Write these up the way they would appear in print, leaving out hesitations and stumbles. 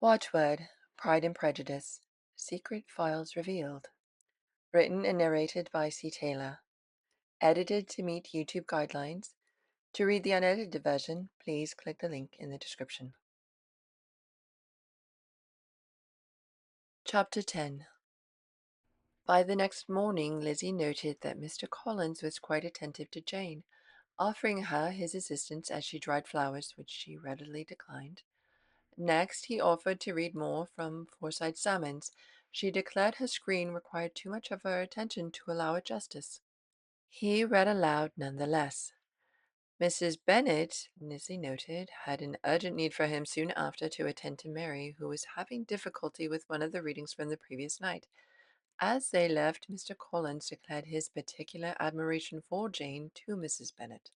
Watchword, Pride and Prejudice, Secret Files Revealed. Written and narrated by C. Taylor. Edited to meet YouTube guidelines. To read the unedited version, please click the link in the description. Chapter 10. By the next morning, Lizzie noted that Mr. Collins was quite attentive to Jane, offering her his assistance as she dried flowers, which she readily declined. Next, he offered to read more from Forsyte's sermons. She declared her screen required too much of her attention to allow it justice. He read aloud nonetheless. Mrs. Bennet, Lizzie noted, had an urgent need for him soon after to attend to Mary, who was having difficulty with one of the readings from the previous night. As they left, Mr. Collins declared his particular admiration for Jane to Mrs. Bennet.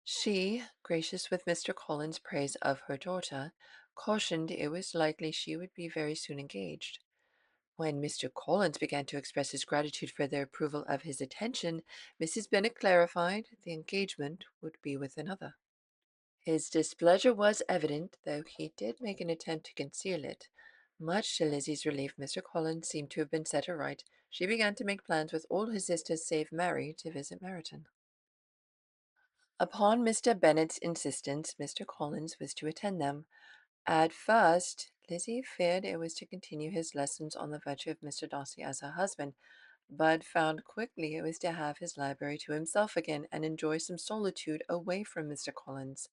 She, gracious with Mr. Collins' praise of her daughter, cautioned it was likely she would be very soon engaged. When Mr. Collins began to express his gratitude for their approval of his attention, Mrs. Bennet clarified the engagement would be with another. His displeasure was evident, though he did make an attempt to conceal it. Much to Lizzie's relief, Mr. Collins seemed to have been set aright. She began to make plans with all his sisters save Mary to visit Meryton. Upon Mr. Bennet's insistence, Mr. Collins was to attend them. At first, Lizzie feared it was to continue his lessons on the virtue of Mr. Darcy as her husband, but found quickly it was to have his library to himself again and enjoy some solitude away from Mr. Collins.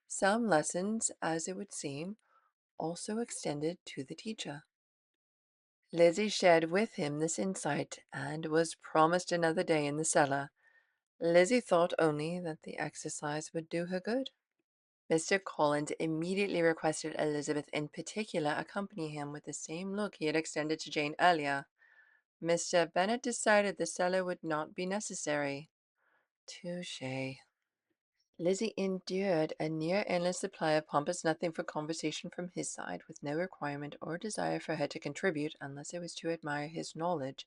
Some lessons, as it would seem, also extended to the teacher. Lizzie shared with him this insight, and was promised another day in the cellar. Lizzie thought only that the exercise would do her good. Mr. Collins immediately requested Elizabeth in particular accompany him with the same look he had extended to Jane earlier. Mr. Bennet decided the cellar would not be necessary. Touché. Lizzie endured a near endless supply of pompous nothing for conversation from his side, with no requirement or desire for her to contribute, unless it was to admire his knowledge,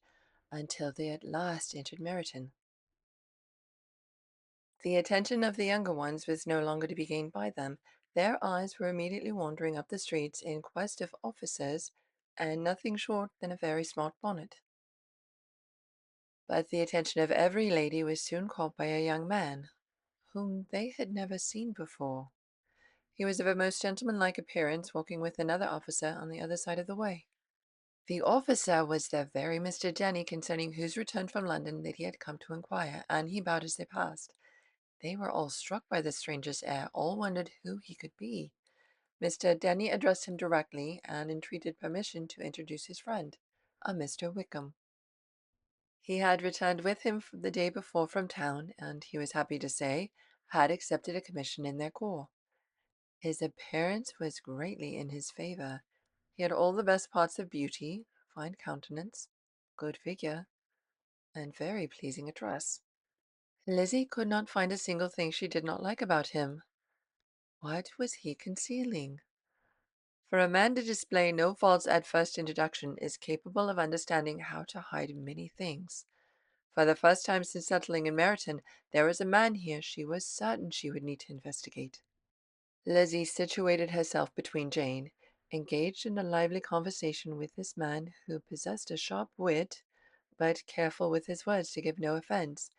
until they at last entered Meryton. The attention of the younger ones was no longer to be gained by them. Their eyes were immediately wandering up the streets in quest of officers, and nothing short than a very smart bonnet. But the attention of every lady was soon caught by a young man, whom they had never seen before. He was of a most gentlemanlike appearance, walking with another officer on the other side of the way. The officer was the very Mr. Denny concerning whose return from London Lydia had come to inquire, and he bowed as they passed. They were all struck by the stranger's air, all wondered who he could be. Mr. Denny addressed him directly, and entreated permission to introduce his friend, a Mr. Wickham. He had returned with him the day before from town, and, he was happy to say, had accepted a commission in their corps. His appearance was greatly in his favour. He had all the best parts of beauty, fine countenance, good figure, and very pleasing address. Lizzie could not find a single thing she did not like about him. What was he concealing? For a man to display no faults at first introduction is capable of understanding how to hide many things. For the first time since settling in Meryton, there was a man here she was certain she would need to investigate. Lizzie situated herself between Jane, engaged in a lively conversation with this man who possessed a sharp wit, but careful with his words to give no offence.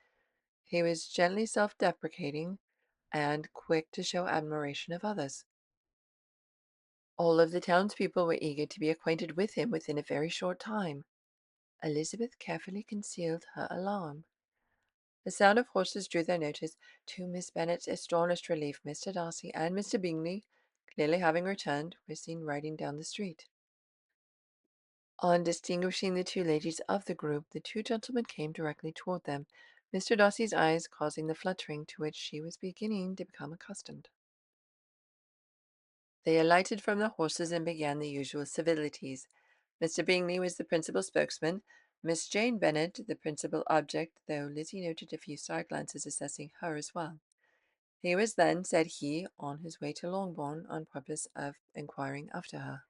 He was gently self-deprecating, and quick to show admiration of others. All of the townspeople were eager to be acquainted with him within a very short time. Elizabeth carefully concealed her alarm. The sound of horses drew their notice. To Miss Bennet's astonished relief, Mr. Darcy and Mr. Bingley, clearly having returned, were seen riding down the street. On distinguishing the two ladies of the group, the two gentlemen came directly toward them, Mr. Darcy's eyes causing the fluttering to which she was beginning to become accustomed. They alighted from their horses and began the usual civilities. Mr. Bingley was the principal spokesman, Miss Jane Bennet the principal object, though Lizzie noted a few side glances assessing her as well. He was then, said he, on his way to Longbourn on purpose of inquiring after her.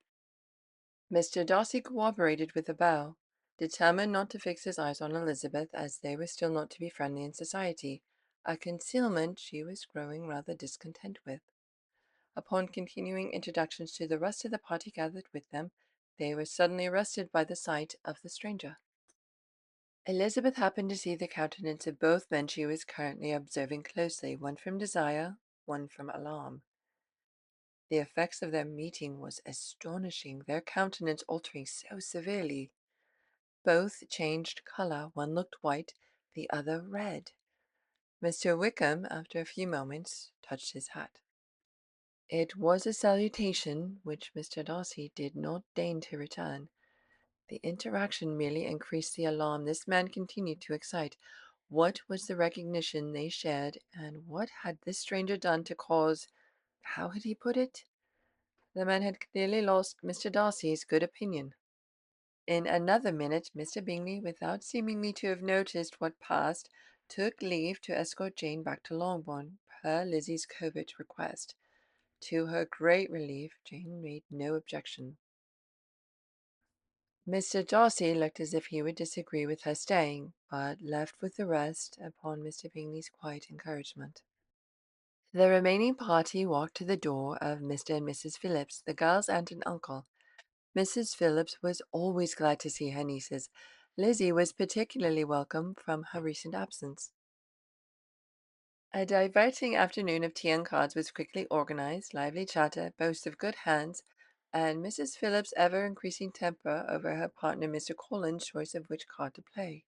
Mr. Darcy cooperated with a bow, determined not to fix his eyes on Elizabeth, as they were still not to be friendly in society, a concealment she was growing rather discontent with. Upon continuing introductions to the rest of the party gathered with them, they were suddenly arrested by the sight of the stranger. Elizabeth happened to see the countenance of both men she was currently observing closely, one from desire, one from alarm. The effects of their meeting was astonishing, their countenance altering so severely. Both changed colour, one looked white, the other red. Mr. Wickham, after a few moments, touched his hat. It was a salutation which Mr. Darcy did not deign to return. The interaction merely increased the alarm this man continued to excite. What was the recognition they shared, and what had this stranger done to cause—how had he put it? The man had clearly lost Mr. Darcy's good opinion. In another minute, Mr. Bingley, without seemingly to have noticed what passed, took leave to escort Jane back to Longbourn, per Lizzie's covert request. To her great relief, Jane made no objection. Mr. Darcy looked as if he would disagree with her staying, but left with the rest upon Mr. Bingley's quiet encouragement. The remaining party walked to the door of Mr. and Mrs. Phillips, the girl's aunt and uncle. Mrs. Phillips was always glad to see her nieces. Lizzie was particularly welcome from her recent absence. A diverting afternoon of tea and cards was quickly organized, lively chatter, boasts of good hands, and Mrs. Phillips's ever-increasing temper over her partner Mr. Collins's choice of which card to play.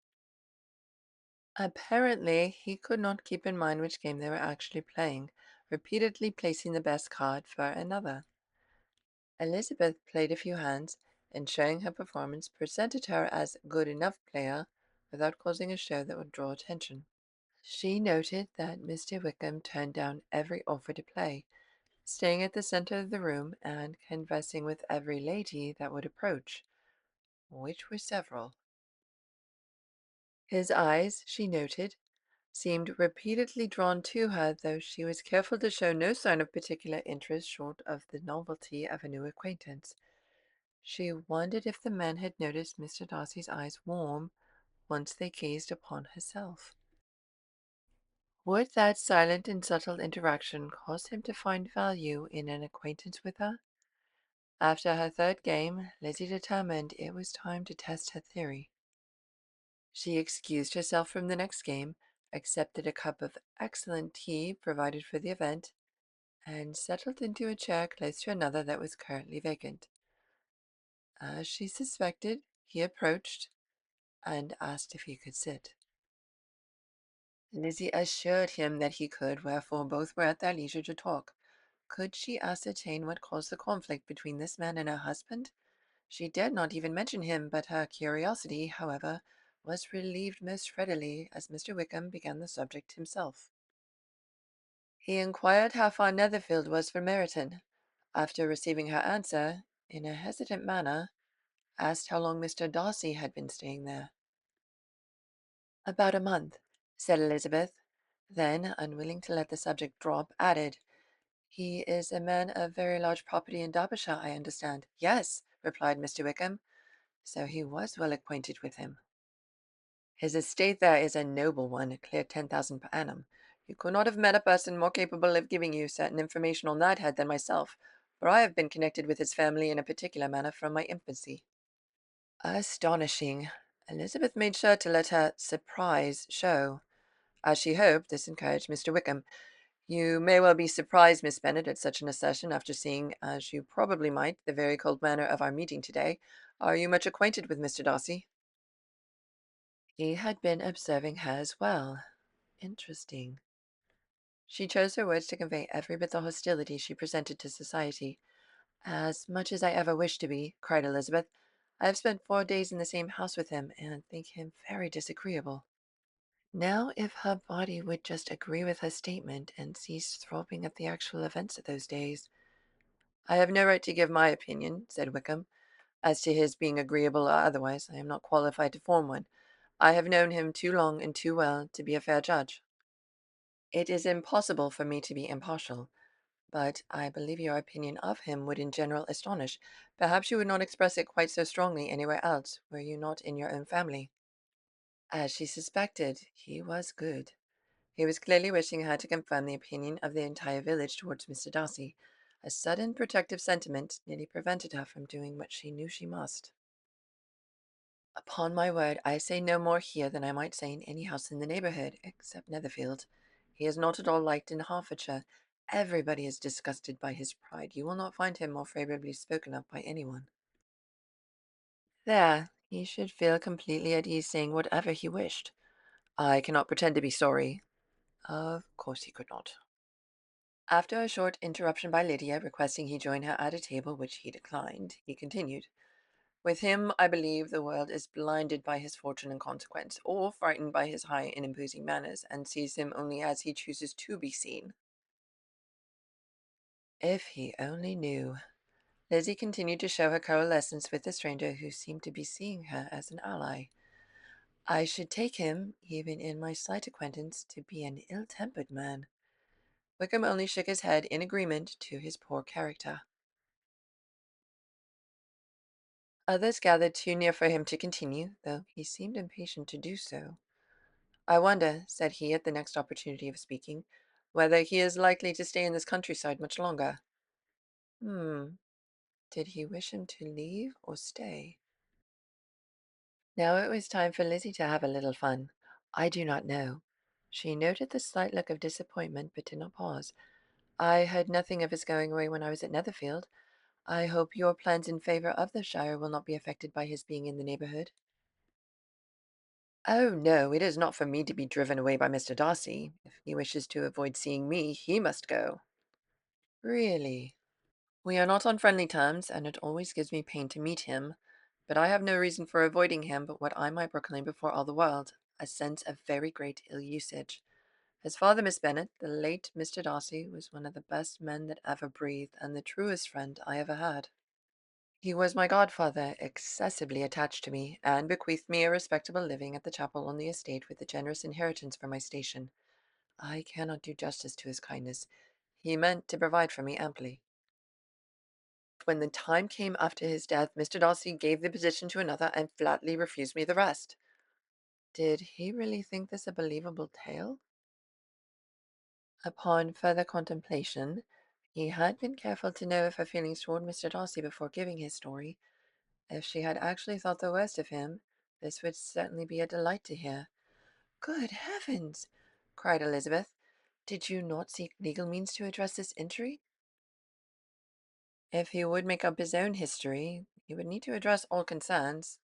Apparently, he could not keep in mind which game they were actually playing, repeatedly placing the best card for another. Elizabeth played a few hands, and showing her performance, presented her as good enough player without causing a show that would draw attention. She noted that Mr. Wickham turned down every offer to play, staying at the center of the room and conversing with every lady that would approach, which were several. His eyes, she noted, seemed repeatedly drawn to her, though she was careful to show no sign of particular interest short of the novelty of a new acquaintance. She wondered if the man had noticed Mr. Darcy's eyes warm once they gazed upon herself. Would that silent and subtle interaction cause him to find value in an acquaintance with her? After her third game, Lizzie determined it was time to test her theory. She excused herself from the next game, accepted a cup of excellent tea provided for the event, and settled into a chair close to another that was currently vacant. As she suspected, he approached and asked if he could sit. Lizzie assured him that he could, wherefore both were at their leisure to talk. Could she ascertain what caused the conflict between this man and her husband? She dared not even mention him, but her curiosity, however, was relieved most readily as Mr. Wickham began the subject himself. He inquired how far Netherfield was from Meryton. After receiving her answer, in a hesitant manner, asked how long Mr. Darcy had been staying there. "About a month," said Elizabeth. Then, unwilling to let the subject drop, added, "He is a man of very large property in Derbyshire, I understand." "Yes," replied Mr. Wickham. So he was well acquainted with him. "His estate there is a noble one, a clear 10,000 per annum. You could not have met a person more capable of giving you certain information on that head than myself, for I have been connected with his family in a particular manner from my infancy." Astonishing. Elizabeth made sure to let her surprise show. As she hoped, this encouraged Mr. Wickham. "You may well be surprised, Miss Bennet, at such an assertion, after seeing, as you probably might, the very cold manner of our meeting today. Are you much acquainted with Mr. Darcy?" He had been observing her as well. Interesting. She chose her words to convey every bit the hostility she presented to society. "As much as I ever wish to be," cried Elizabeth. "I have spent 4 days in the same house with him, and think him very disagreeable." Now, if her body would just agree with her statement and cease throbbing at the actual events of those days. "I have no right to give my opinion," said Wickham. "As to his being agreeable or otherwise, I am not qualified to form one. I have known him too long and too well to be a fair judge. It is impossible for me to be impartial, but I believe your opinion of him would in general astonish. Perhaps you would not express it quite so strongly anywhere else, were you not in your own family." As she suspected, he was good. He was clearly wishing her to confirm the opinion of the entire village towards Mr. Darcy. A sudden protective sentiment nearly prevented her from doing what she knew she must. Upon my word, I say no more here than I might say in any house in the neighbourhood, except Netherfield. He is not at all liked in Hertfordshire. Everybody is disgusted by his pride. You will not find him more favourably spoken of by anyone. There, he should feel completely at ease saying whatever he wished. I cannot pretend to be sorry. Of course he could not. After a short interruption by Lydia, requesting he join her at a table which he declined, he continued. With him, I believe the world is blinded by his fortune and consequence, or frightened by his high and imposing manners, and sees him only as he chooses to be seen. If he only knew. Lizzie continued to show her coalescence with the stranger, who seemed to be seeing her as an ally. I should take him, even in my slight acquaintance, to be an ill-tempered man. Wickham only shook his head in agreement to his poor character. Others gathered too near for him to continue, though he seemed impatient to do so. I wonder, said he at the next opportunity of speaking, whether he is likely to stay in this countryside much longer. Did he wish him to leave or stay? Now it was time for Lizzie to have a little fun. I do not know. She noted the slight look of disappointment, but did not pause. I heard nothing of his going away when I was at Netherfield. I hope your plans in favour of the Shire will not be affected by his being in the neighbourhood. Oh, no, it is not for me to be driven away by Mr. Darcy. If he wishes to avoid seeing me, he must go. Really? We are not on friendly terms, and it always gives me pain to meet him. But I have no reason for avoiding him but what I might proclaim before all the world, a sense of very great ill-usage. His father, Miss Bennet, the late Mr. Darcy, was one of the best men that ever breathed, and the truest friend I ever had. He was my godfather, excessively attached to me, and bequeathed me a respectable living at the chapel on the estate with a generous inheritance for my station. I cannot do justice to his kindness. He meant to provide for me amply. When the time came after his death, Mr. Darcy gave the position to another and flatly refused me the rest. Did he really think this a believable tale? Upon further contemplation, he had been careful to know of her feelings toward Mr. Darcy before giving his story. If she had actually thought the worst of him, this would certainly be a delight to hear. Good heavens! Cried Elizabeth. Did you not seek legal means to address this injury? If he would make up his own history, he would need to address all concerns.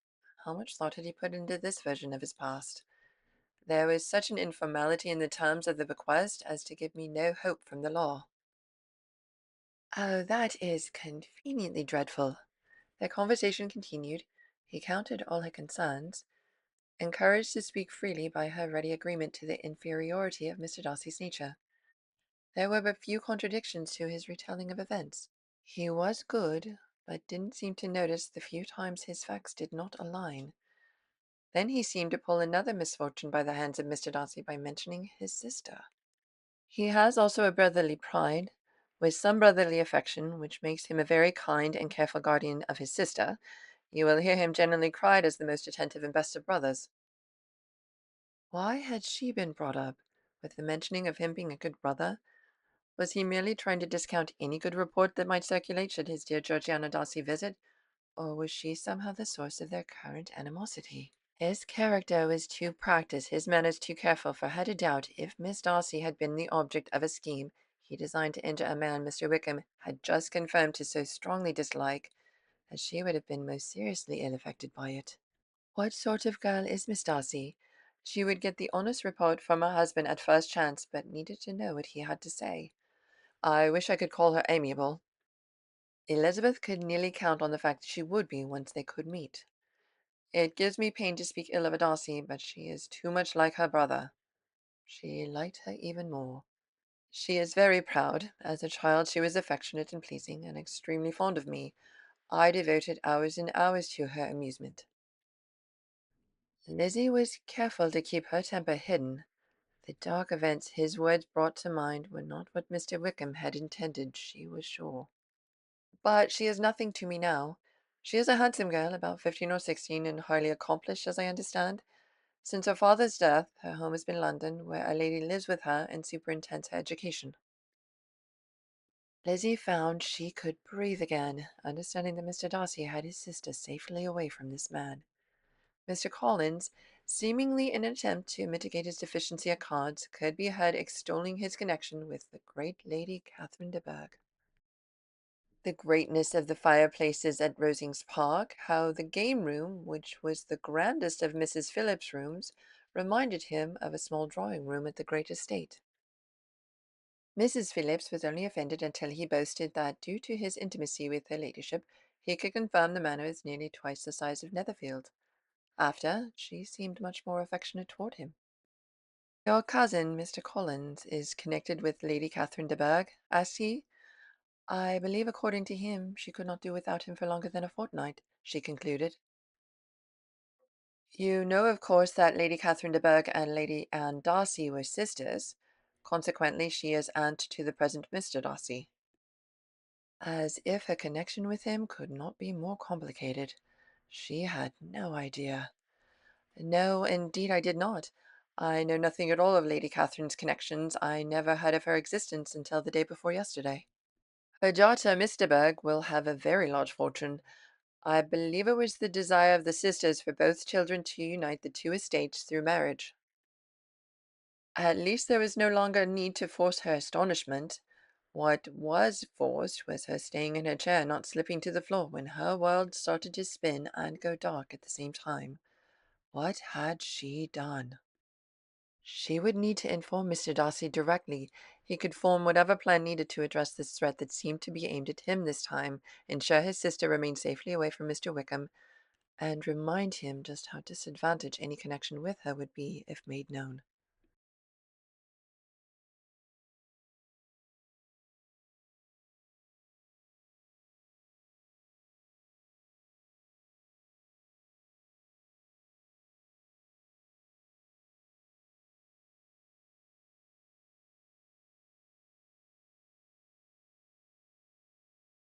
How much thought had he put into this version of his past? There was such an informality in the terms of the bequest as to give me no hope from the law. Oh, that is conveniently dreadful. Their conversation continued. He counted all her concerns, encouraged to speak freely by her ready agreement to the inferiority of Mr. Darcy's nature. There were but few contradictions to his retelling of events. He was good, but didn't seem to notice the few times his facts did not align. Then he seemed to pull another misfortune by the hands of Mr. Darcy by mentioning his sister. He has also a brotherly pride, with some brotherly affection, which makes him a very kind and careful guardian of his sister. You will hear him generally cried as the most attentive and best of brothers. Why had she been brought up, with the mentioning of him being a good brother? Was he merely trying to discount any good report that might circulate should his dear Georgiana Darcy visit, or was she somehow the source of their current animosity? His character was too practised, his manners too careful, for her to doubt if Miss Darcy had been the object of a scheme he designed to injure a man Mr. Wickham had just confirmed to so strongly dislike, as she would have been most seriously ill affected by it. What sort of girl is Miss Darcy? She would get the honest report from her husband at first chance, but needed to know what he had to say. I wish I could call her amiable. Elizabeth could nearly count on the fact that she would be once they could meet. It gives me pain to speak ill of a Darcy, but she is too much like her brother. She liked her even more. She is very proud. As a child she was affectionate and pleasing, and extremely fond of me. I devoted hours and hours to her amusement. Lizzie was careful to keep her temper hidden. The dark events his words brought to mind were not what Mr. Wickham had intended, she was sure. But she is nothing to me now. She is a handsome girl, about 15 or 16, and highly accomplished, as I understand. Since her father's death, her home has been London, where a lady lives with her and superintends her education. Lizzie found she could breathe again, understanding that Mr. Darcy had his sister safely away from this man. Mr. Collins, seemingly in an attempt to mitigate his deficiency at cards, could be heard extolling his connection with the great Lady Catherine de Bourgh. The greatness of the fireplaces at Rosings Park, how the game room, which was the grandest of Mrs. Phillips's rooms, reminded him of a small drawing room at the great estate. Mrs. Phillips was only offended until he boasted that, due to his intimacy with her ladyship, he could confirm the manor is nearly twice the size of Netherfield. After, she seemed much more affectionate toward him. "Your cousin, Mr. Collins, is connected with Lady Catherine de Bourgh?" asked he. "I believe, according to him, she could not do without him for longer than a fortnight," she concluded. "You know, of course, that Lady Catherine de Bourgh and Lady Anne Darcy were sisters. Consequently, she is aunt to the present Mr. Darcy." As if her connection with him could not be more complicated. She had no idea. "No, indeed I did not. I know nothing at all of Lady Catherine's connections. I never heard of her existence until the day before yesterday." "Her daughter, Miss de Bourgh, will have a very large fortune. I believe it was the desire of the sisters for both children to unite the two estates through marriage." At least there was no longer need to force her astonishment. What was forced was her staying in her chair, not slipping to the floor when her world started to spin and go dark at the same time. What had she done? She would need to inform Mr. Darcy directly. He could form whatever plan needed to address this threat that seemed to be aimed at him this time, ensure his sister remained safely away from Mr. Wickham, and remind him just how disadvantaged any connection with her would be if made known.